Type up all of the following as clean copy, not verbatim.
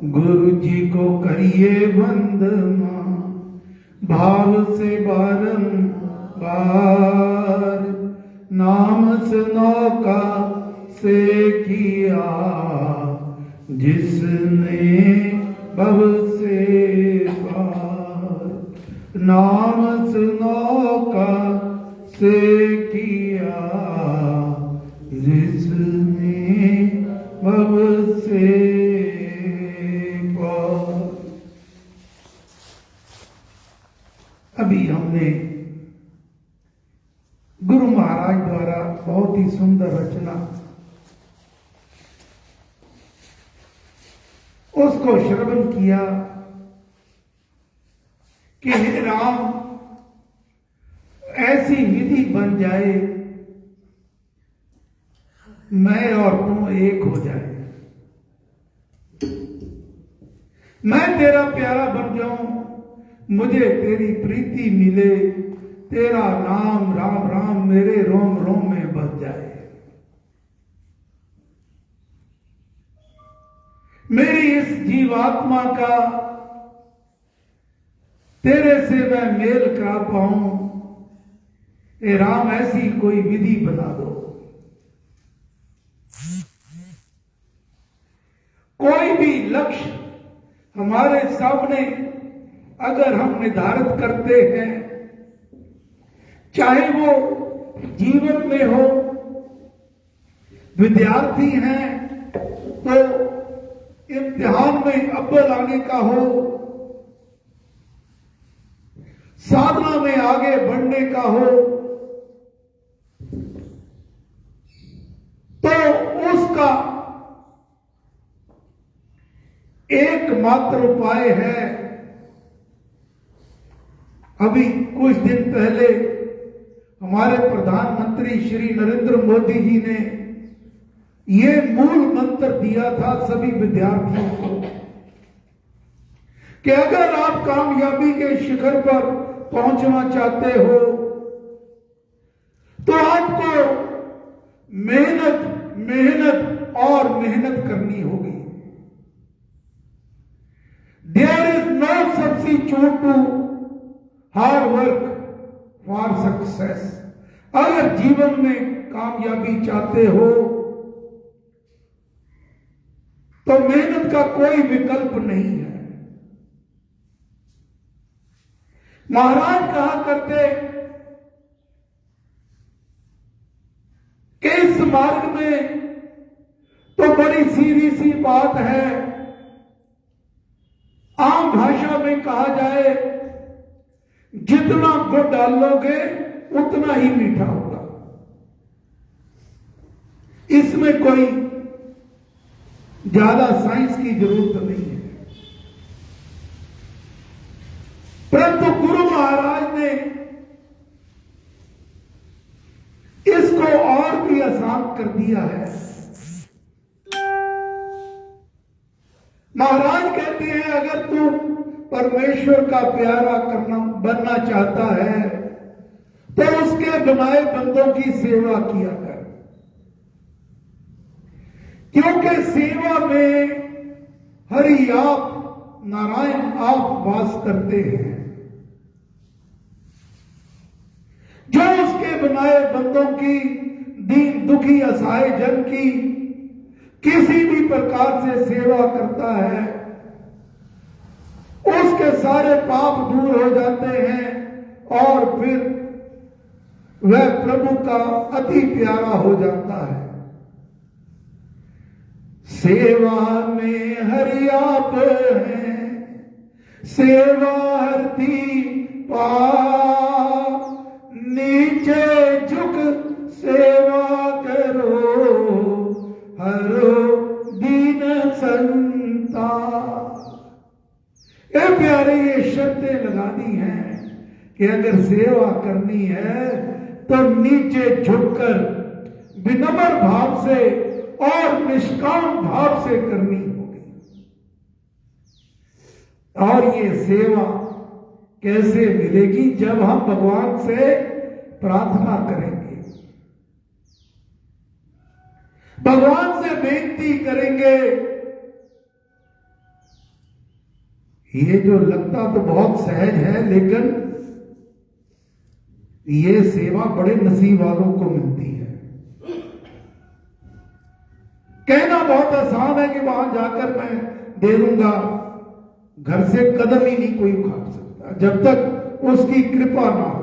गुरु जी को करिए वंदना भाव से बारंबार, नाम नौका से किया जिसने भव से पार, नाम नौका से किया जिसने भव से पार। अभी हमने गुरु महाराज द्वारा बहुत ही सुंदर रचना उसको श्रवण किया कि हे राम, ऐसी विधि बन जाए मैं और तुम एक हो जाए, मैं तेरा प्यारा बन जाऊं, मुझे तेरी प्रीति मिले, तेरा नाम राम राम मेरे रोम रोम में बस जाए, मेरी इस जीवात्मा का तेरे से मैं मेल करा पाऊं, ए राम ऐसी कोई विधि बना दो। कोई भी लक्ष्य हमारे सामने अगर हम निर्धारित करते हैं, चाहे वो जीवन में हो, विद्यार्थी हैं तो इम्तिहान में अव्वल आने का हो, साधना में आगे बढ़ने का हो, तो उसका एकमात्र उपाय है। अभी कुछ दिन पहले हमारे प्रधानमंत्री श्री नरेंद्र मोदी जी ने ये मूल मंत्र दिया था सभी विद्यार्थियों को कि अगर आप कामयाबी के शिखर पर पहुंचना चाहते हो तो आपको मेहनत मेहनत और मेहनत करनी होगी। There is no substitute to hard work for success। अगर जीवन में कामयाबी चाहते हो तो मेहनत का कोई विकल्प नहीं है। महाराज कहा करते कि इस मार्ग में तो बड़ी सीधी सी बात है, आम भाषा में कहा जाए जितना गुड़ डालोगे उतना ही मीठा होगा। इसमें कोई ज्यादा साइंस की जरूरत नहीं है। परंतु गुरु महाराज ने इसको और भी आसान कर दिया है। महाराज कहते हैं अगर तू परमेश्वर का प्यारा बनना चाहता है तो उसके बनाए बंदों की सेवा किया कर, क्योंकि सेवा में हरि आप नारायण आप वास करते हैं। जो उसके बनाए बंदों की दीन दुखी असहाय जन की किसी भी प्रकार से सेवा करता है उसके सारे पाप दूर हो जाते हैं और फिर वह प्रभु का अति प्यारा हो जाता है। सेवा में हरि आप हैं, सेवा हरती पाप, नीचे झुक सेवा करो, हरो दीन संता। ये प्यारे ये शर्तें लगा दी हैं कि अगर सेवा करनी है तो नीचे झुककर विनम्र भाव से और निष्काम भाव से करनी होगी। और ये सेवा कैसे मिलेगी? जब हम भगवान से प्रार्थना करेंगे, भगवान से बेनती करेंगे ये जो लगता तो बहुत सहज है, लेकिन ये सेवा बड़े नसीब वालों को मिलती है। कहना बहुत आसान है कि वहां जाकर मैं दे दूंगा, घर से कदम ही नहीं कोई उखाड़ सकता जब तक उसकी कृपा ना हो।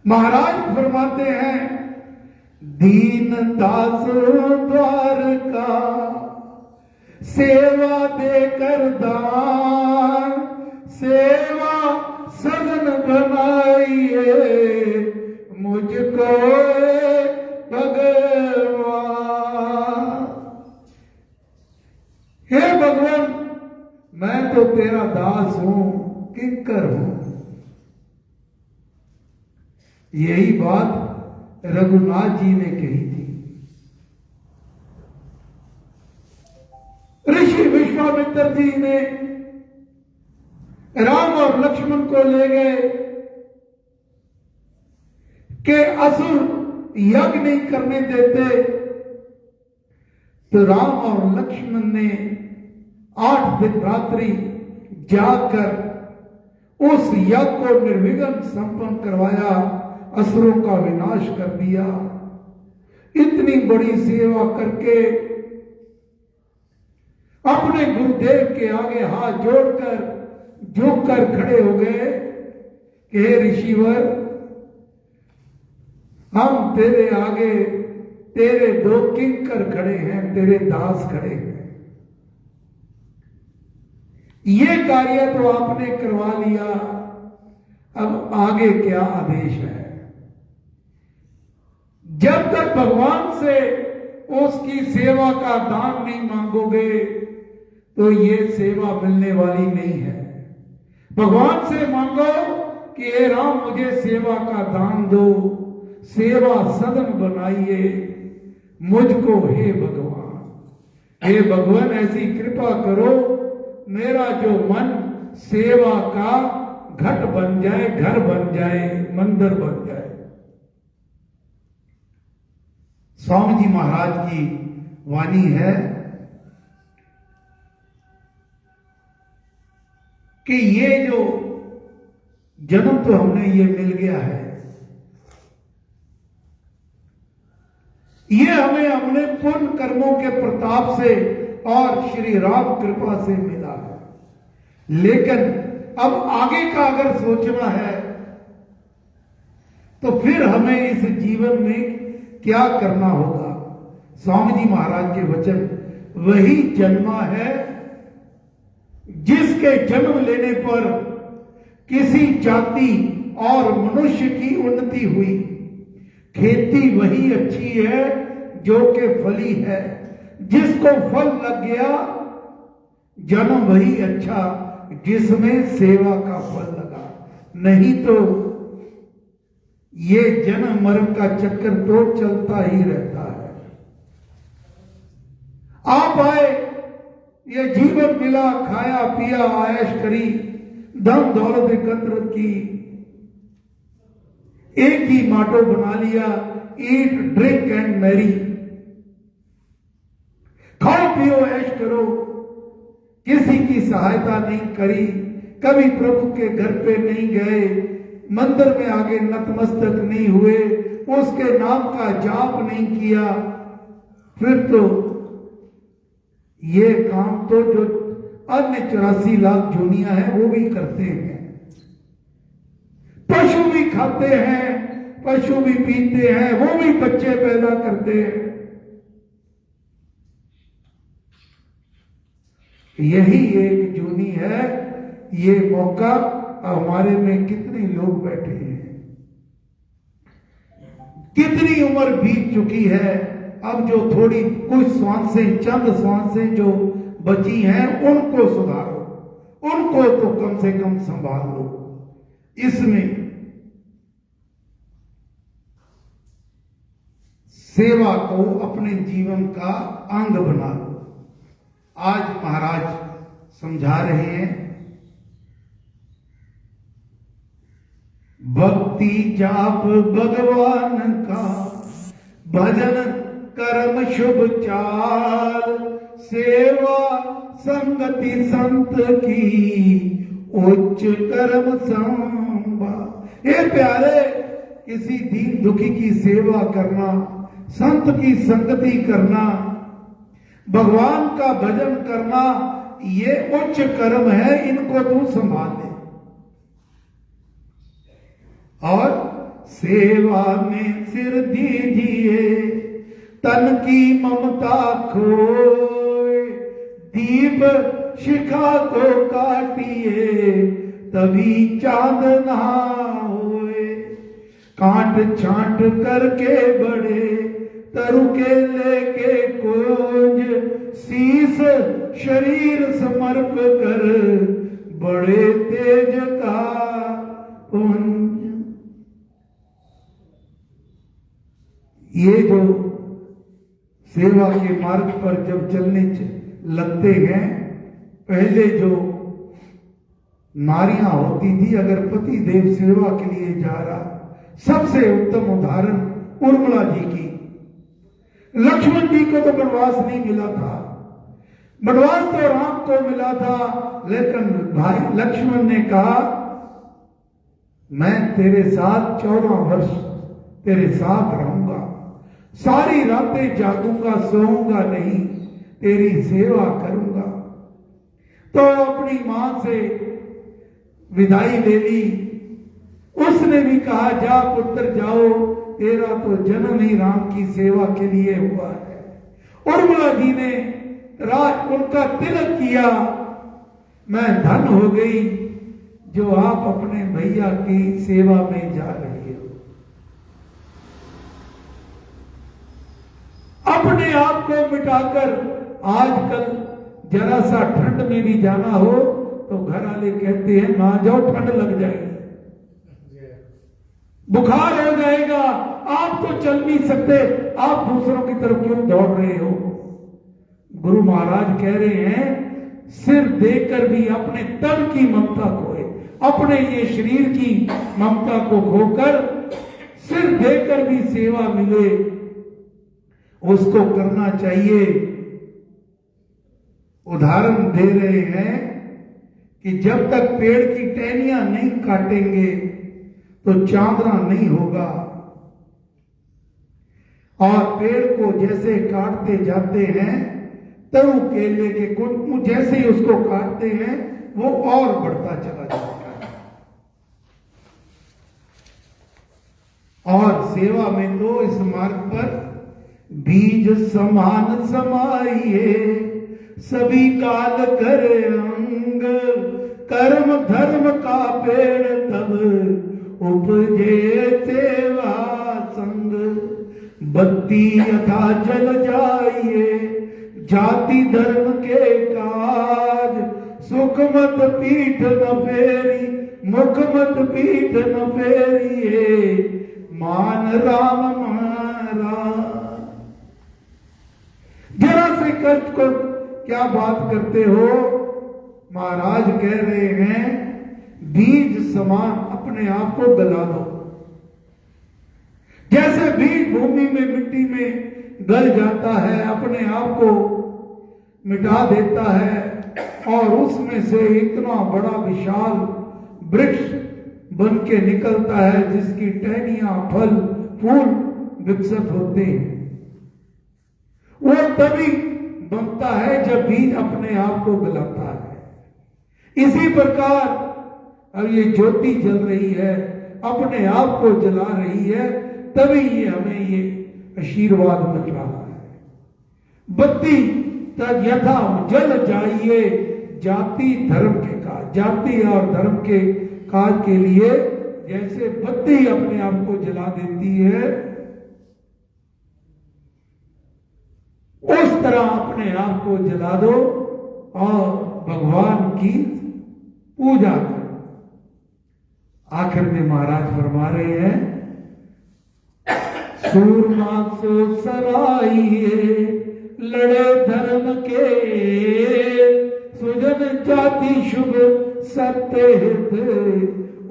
महाराज फरमाते हैं, दीन दास द्वार का सेवा देकर दान, सेवा सदन बनाइए मुझको भगवान। हे भगवान, मैं तो तेरा दास हूं, किंकर हूं। यही बात रघुनाथ जी ने कही थी। ऋषि विश्वामित्र जी ने राम और लक्ष्मण को ले गए कि असुर यज्ञ नहीं करने देते, तो राम और लक्ष्मण ने 8 दिन रात्रि जाकर उस यज्ञ को निर्विघ्न संपन्न करवाया, असुरों का विनाश कर दिया। इतनी बड़ी सेवा करके अपने गुरुदेव के आगे हाथ जोड़कर झुककर खड़े हो गए कि हे ऋषिवर, हम तेरे आगे तेरे 2 किंकर खड़े हैं, तेरे दास खड़े हैं। ये कार्य तो आपने करवा लिया, अब आगे क्या आदेश है? जब तक भगवान से उसकी सेवा का दान नहीं मांगोगे तो ये सेवा मिलने वाली नहीं है। भगवान से मांगो कि हे राम, मुझे सेवा का दान दो, सेवा सदन बनाइए मुझको, हे भगवान। हे भगवान, ऐसी कृपा करो मेरा जो मन सेवा का घट बन जाए, घर बन जाए, मंदिर बन जाए। स्वामी जी महाराज की वाणी है कि ये जो जन्म तो हमने ये मिल गया है, ये हमें अपने पुण्य कर्मों के प्रताप से और श्री राम कृपा से मिला है। लेकिन अब आगे का अगर सोचना है तो फिर हमें इस जीवन में क्या करना होगा? स्वामी जी महाराज के वचन, वही जन्मा है जिसके जन्म लेने पर किसी जाति और मनुष्य की उन्नति हुई। खेती वही अच्छी है जो कि फली है, जिसको फल लग गया जन्म वही अच्छा जिसमें सेवा का फल लगा। नहीं तो ये जन्म मरण का चक्कर तो चलता ही रहता है। आप आए, ये जीवन मिला, खाया पिया, आयश करी, धन दौलत एकत्र की, एक ही माटो बना लिया, ईट ड्रिंक एंड मैरी, खाओ पियो ऐश करो, किसी की सहायता नहीं करी, कभी प्रभु के घर पे नहीं गए, मंदिर में आगे नतमस्तक नहीं हुए, उसके नाम का जाप नहीं किया, फिर तो ये काम तो जो अन्य 84 लाख जोनियां हैं वो भी करते हैं। पशु भी खाते हैं, पशु भी पीते हैं, वो भी बच्चे पैदा करते हैं। यही एक जूनी है। ये मौका हमारे में कितने लोग बैठे हैं, कितनी उम्र बीत चुकी है। अब जो थोड़ी कुछ सांसें, चंद सांसें जो बची हैं उनको सुधारो, उनको तो कम से कम संभाल लो। इसमें सेवा को अपने जीवन का अंग बना लो। आज महाराज समझा रहे हैं, भक्ति जाप भगवान का, भजन कर्म शुभ चाल, सेवा संगति संत की, उच्च कर्म संभाल। ये प्यारे, किसी दीन दुखी की सेवा करना, संत की संगति करना, भगवान का भजन करना, ये उच्च कर्म है, इनको तू संभाल ले। और सेवा में सिर दीजिए, तन की ममता खोए, दीप शिखा को काटिए, तभी चांद ना होए। कांट छांट करके बड़े, तरु के लेके कोज, शीस शरीर समर्प कर, बड़े तेज का पुंज। ये जो सेवा के मार्ग पर जब चलने लगते हैं, पहले जो नारियां होती थी, अगर पति देव सेवा के लिए जा रहा, सबसे उत्तम उदाहरण उर्मिला जी की। लक्ष्मण जी को तो वनवास नहीं मिला था, वनवास तो राम को मिला था, लेकिन भाई लक्ष्मण ने कहा मैं तेरे साथ 14 वर्ष तेरे साथ रहूंगा, सारी रातें जागूंगा, सोऊंगा नहीं, तेरी सेवा करूंगा। तो अपनी मां से विदाई ले ली। उसने भी कहा जा पुत्र जाओ, तेरा तो जन्म ही राम की सेवा के लिए हुआ है। उर्मिला जी ने राज उनका तिलक किया, मैं धन हो गई जो आप अपने भैया की सेवा में जा रही हो। अपने आप को मिटाकर, आजकल जरा सा ठंड में भी जाना हो तो घर वाले कहते हैं ना जाओ, ठंड लग जाएगी, बुखार हो जाएगा, आप तो चल नहीं सकते, आप दूसरों की तरफ क्यों दौड़ रहे हो। गुरु महाराज कह रहे हैं सिर देकर भी अपने तन की ममता खोए, अपने ये शरीर की ममता को खोकर सिर देकर भी सेवा मिले, उसको करना चाहिए। उदाहरण दे रहे हैं कि जब तक पेड़ की टहनियां नहीं काटेंगे तो चांदना नहीं होगा, और पेड़ को जैसे काटते जाते हैं, तरु केले के गुण जैसे ही उसको काटते हैं वो और बढ़ता चला जाता है। और सेवा में तो इस मार्ग पर बीज समान समाइए, सभी काल करे अंग, कर्म धर्म का पेड़ तब उपजे सेवा संग। बत्ती यथा जल जाइए, जाति धर्म के काज, सुख मत पीठ न फेरी, मुख मत पीठ न फेरिए, मान राम महाराज। जरा से कष्ट को क्या बात करते हो, महाराज कह रहे हैं बीज समान अपने आप को गला दो। जैसे बीज भूमि में मिट्टी में गल जाता है, अपने आप को मिटा देता है, और उसमें से इतना बड़ा विशाल वृक्ष बन के निकलता है जिसकी टहनियां, फल, फूल विकसित होते हैं। वो तभी बनता है जब बीज अपने आप को गलाता है। इसी प्रकार अब ये ज्योति जल रही है, अपने आप को जला रही है, तभी ये हमें ये आशीर्वाद मिल रहा है। बत्ती तब यथा जल जाइए, जाति धर्म के काज, जाति और धर्म के काज के लिए जैसे बत्ती अपने आप को जला देती है, उस तरह अपने आप को जला दो और भगवान की पूजा करो। आखिर में महाराज फरमा रहे हैं सूरमा सो सराइए, लड़े धर्म के, सुजन जाति शुभ सत्य हित,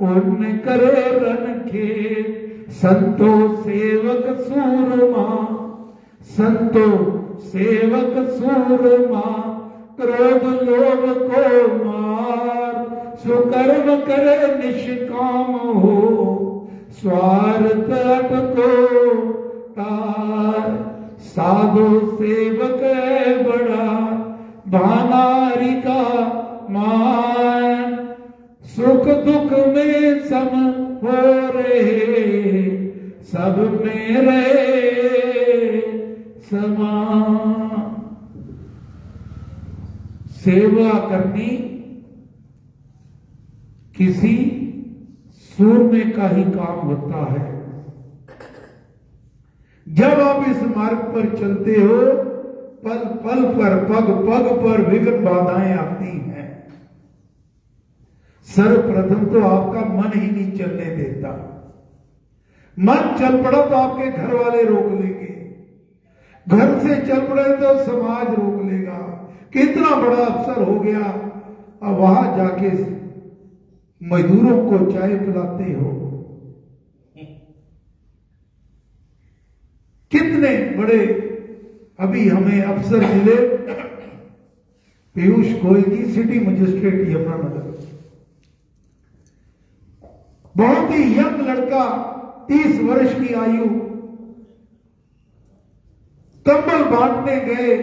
उन करे रन के, संतो सेवक सूरमा, संतो सेवक सूरमा, क्रोध लोभ को मार, सुकर्म करे निष्काम हो, स्वार्थ अटको तार। साधु सेवक है बड़ा, भानारी का मान, सुख दुख में सम हो रहे, सब में रहे समान। सेवा करनी किसी सूरमे का ही काम होता है। जब आप इस मार्ग पर चलते हो, पल पल पर, पग पग पर विघ्न बाधाएं आती हैं। सर्वप्रथम तो आपका मन ही नहीं चलने देता। मन चल पड़ा तो आपके घर वाले रोक लेंगे, घर से चल पड़े तो समाज रोक लेगा। कितना बड़ा अफसर हो गया, अब वहां जाके मजदूरों को चाय पिलाते हो। कितने बड़े अभी हमें अफसर मिले, पीयूष गोयल जी, सिटी मजिस्ट्रेट यमुनानगर, बहुत ही यंग लड़का, 30 वर्ष की आयु, कंबल बांटने गए।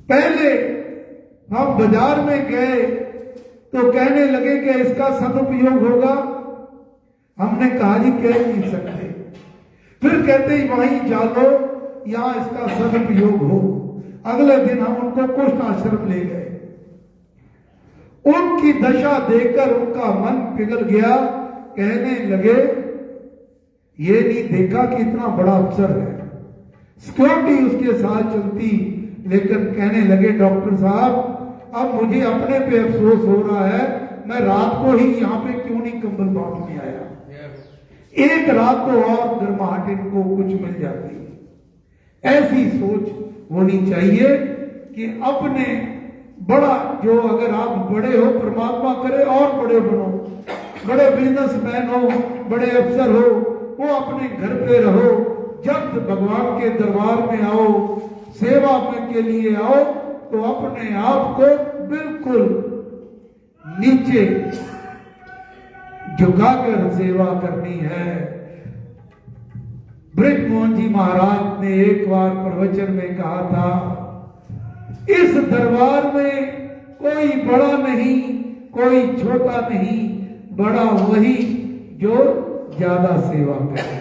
पहले हम बाजार में गए तो कहने लगे कि इसका सदुपयोग होगा। हमने कहा जी कह नहीं सकते। फिर कहते ही वहीं जालो, यहां इसका सदुपयोग हो। अगले दिन हम उनको कुष्ठ आश्रम ले गए। उनकी दशा देखकर उनका मन पिघल गया। कहने लगे ये नहीं देखा कि इतना बड़ा अफसर है, सिक्योरिटी उसके साथ चलती, लेकिन कहने लगे डॉक्टर साहब अब मुझे अपने पे अफसोस हो रहा है, मैं रात को ही यहाँ पे क्यों नहीं कंबल बांटने आया। एक रात तो और गर्माहट इनको कुछ मिल जाती। ऐसी सोच होनी चाहिए कि अपने बड़ा, जो अगर आप बड़े हो, परमात्मा करे और बड़े बनो, बड़े बिजनेसमैन हो, बड़े अफसर हो, वो अपने घर पे रहो। जब भगवान के दरबार में आओ, सेवा में के लिए आओ, तो अपने आप को बिल्कुल नीचे झुकाकर सेवा करनी है। ब्रिजमोहन जी महाराज ने एक बार प्रवचन में कहा था, इस दरबार में कोई बड़ा नहीं, कोई छोटा नहीं, बड़ा वही जो ज्यादा सेवा करे।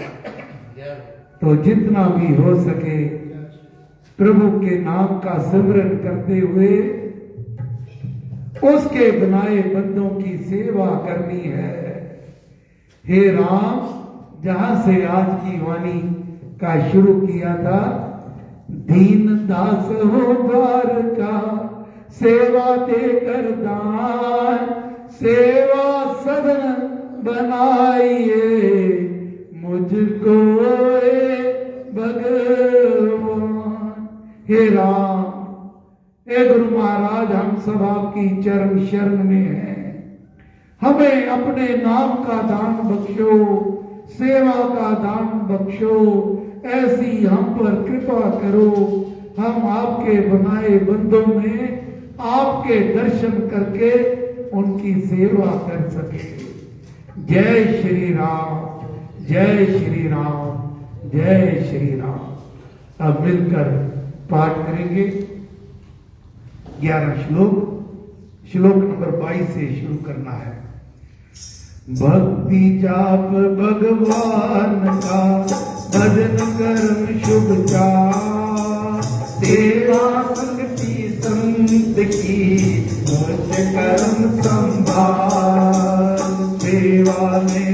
तो जितना भी हो सके प्रभु के नाम का सिमरन करते हुए उसके बनाए बंदों की सेवा करनी है। हे राम, जहां से आज की वाणी का शुरू किया था, दीन दास हो द्वार का, सेवा देकर दान, सेवा सदन बनाइए मुझको भगवान। हे राम, हे गुरु महाराज, हम सब आपकी चरण शरण में हैं। हमें अपने नाम का दान बख्शो, सेवा का दान बख्शो, ऐसी हम पर कृपा करो, हम आपके बनाए बंदों में आपके दर्शन करके उनकी सेवा कर सके। जय श्री राम, जय श्री राम, जय श्री राम। अब मिलकर पाठ करेंगे 11 श्लोक। श्लोक नंबर 22 से शुरू करना है। भक्ति जाप भगवान का, भजन कर्म शुभ चार, सेवा संगति संत की, कर्म संभाल, सेवा में